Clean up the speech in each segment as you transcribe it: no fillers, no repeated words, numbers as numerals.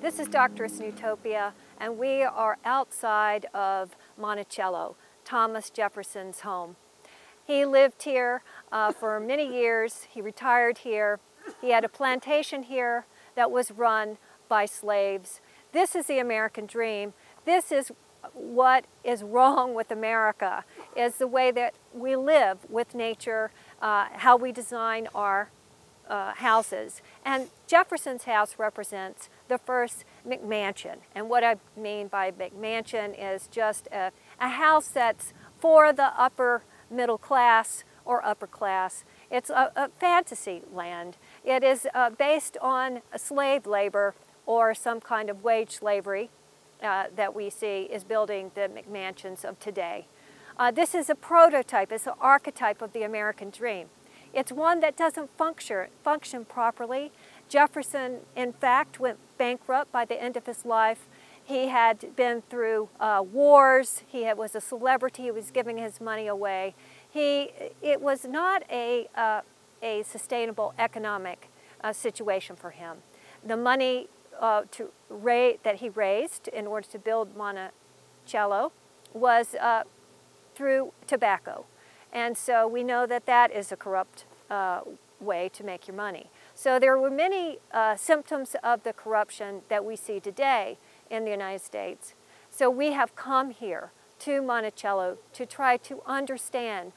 This is Doctress Neutopia, and we are outside of Monticello, Thomas Jefferson's home. He lived here for many years. He retired here. He had a plantation here that was run by slaves. This is the American dream. This is what is wrong with America, is the way that we live with nature, how we design our houses. And Jefferson's house represents the first McMansion. And what I mean by McMansion is just a house that's for the upper middle class or upper class. It's a fantasy land. It is based on slave labor or some kind of wage slavery that we see is building the McMansions of today. This is a prototype, it's an archetype of the American dream. It's one that doesn't function properly. Jefferson, in fact, went bankrupt by the end of his life. He had been through wars. He was a celebrity. He was giving his money away. It was not a sustainable economic situation for him. The money that he raised in order to build Monticello was through tobacco. And so we know that that is a corrupt way to make your money. So there were many symptoms of the corruption that we see today in the United States. So we have come here to Monticello to try to understand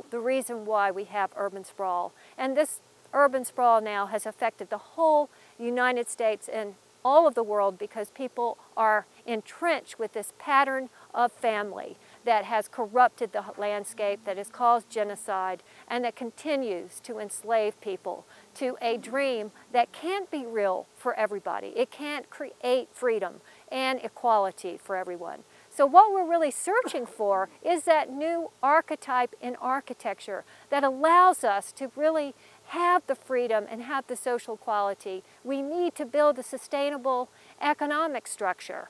the reason why we have urban sprawl. And this urban sprawl now has affected the whole United States and all of the world because people are entrenched with this pattern of family that has corrupted the landscape, that has caused genocide, and that continues to enslave people to a dream that can't be real for everybody. It can't create freedom and equality for everyone. So what we're really searching for is that new archetype in architecture that allows us to really have the freedom and have the social equality. We need to build a sustainable economic structure.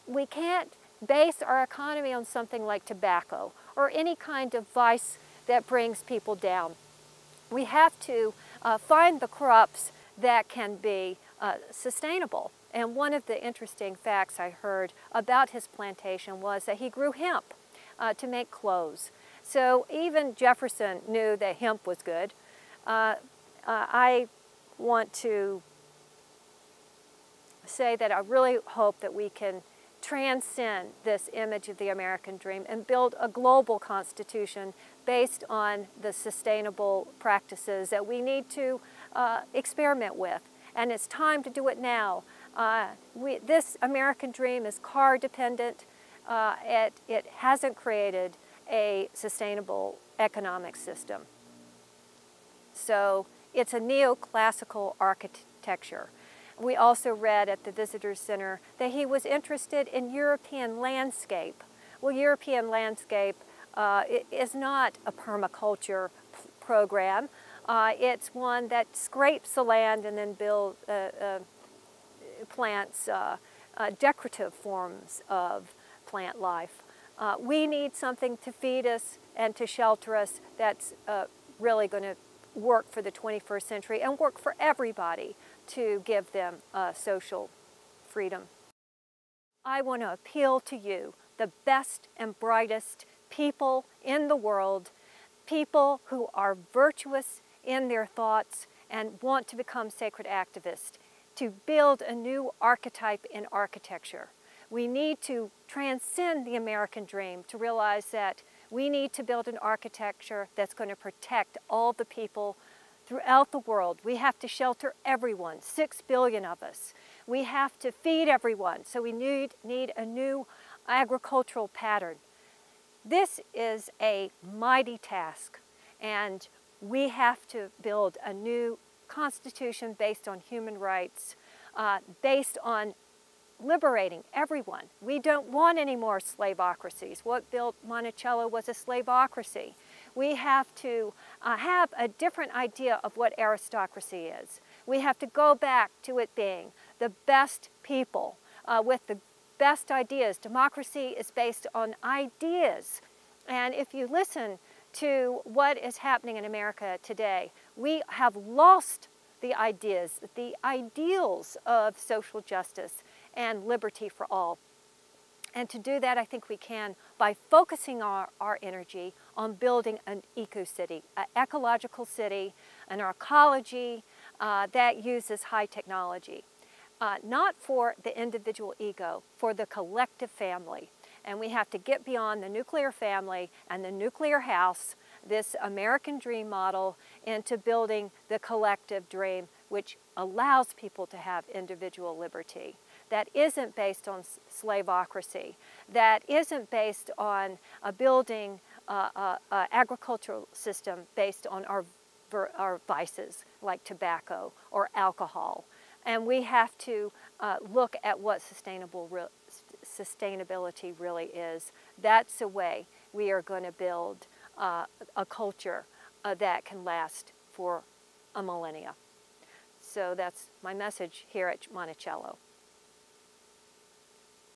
We can't base our economy on something like tobacco or any kind of vice that brings people down. We have to find the crops that can be sustainable. And one of the interesting facts I heard about his plantation was that he grew hemp to make clothes. So even Jefferson knew that hemp was good. I want to say that I really hope that we can transcend this image of the American dream and build a global constitution based on the sustainable practices that we need to experiment with. And it's time to do it now. This American dream is car dependent. It hasn't created a sustainable economic system. So it's a neoclassical architecture. We also read at the Visitor Center that he was interested in European landscape. Well, European landscape is not a permaculture program. It's one that scrapes the land and then plants decorative forms of plant life. We need something to feed us and to shelter us that's really going to work for the 21st century and work for everybody to give them social freedom. I want to appeal to you, the best and brightest people in the world, people who are virtuous in their thoughts and want to become sacred activists, to build a new archetype in architecture. We need to transcend the American dream to realize that we need to build an architecture that's going to protect all the people throughout the world. We have to shelter everyone, 6 billion of us. We have to feed everyone, so we need a new agricultural pattern. This is a mighty task, and we have to build a new constitution based on human rights, based on liberating everyone. We don't want any more slaveocracies. What built Monticello was a slaveocracy. We have to have a different idea of what aristocracy is. We have to go back to it being the best people with the best ideas. Democracy is based on ideas. And if you listen to what is happening in America today, we have lost the ideas, the ideals of social justice and liberty for all. And to do that, I think we can by focusing our energy on building an eco-city, an ecological city, an ecology that uses high technology. Not for the individual ego, for the collective family. And we have to get beyond the nuclear family and the nuclear house, this American dream model, into building the collective dream, which allows people to have individual liberty. That isn't based on slaveocracy, that isn't based on building an agricultural system based on our vices like tobacco or alcohol. And we have to look at what sustainability really is. That's the way we are going to build a culture that can last for a millennia. So that's my message here at Monticello.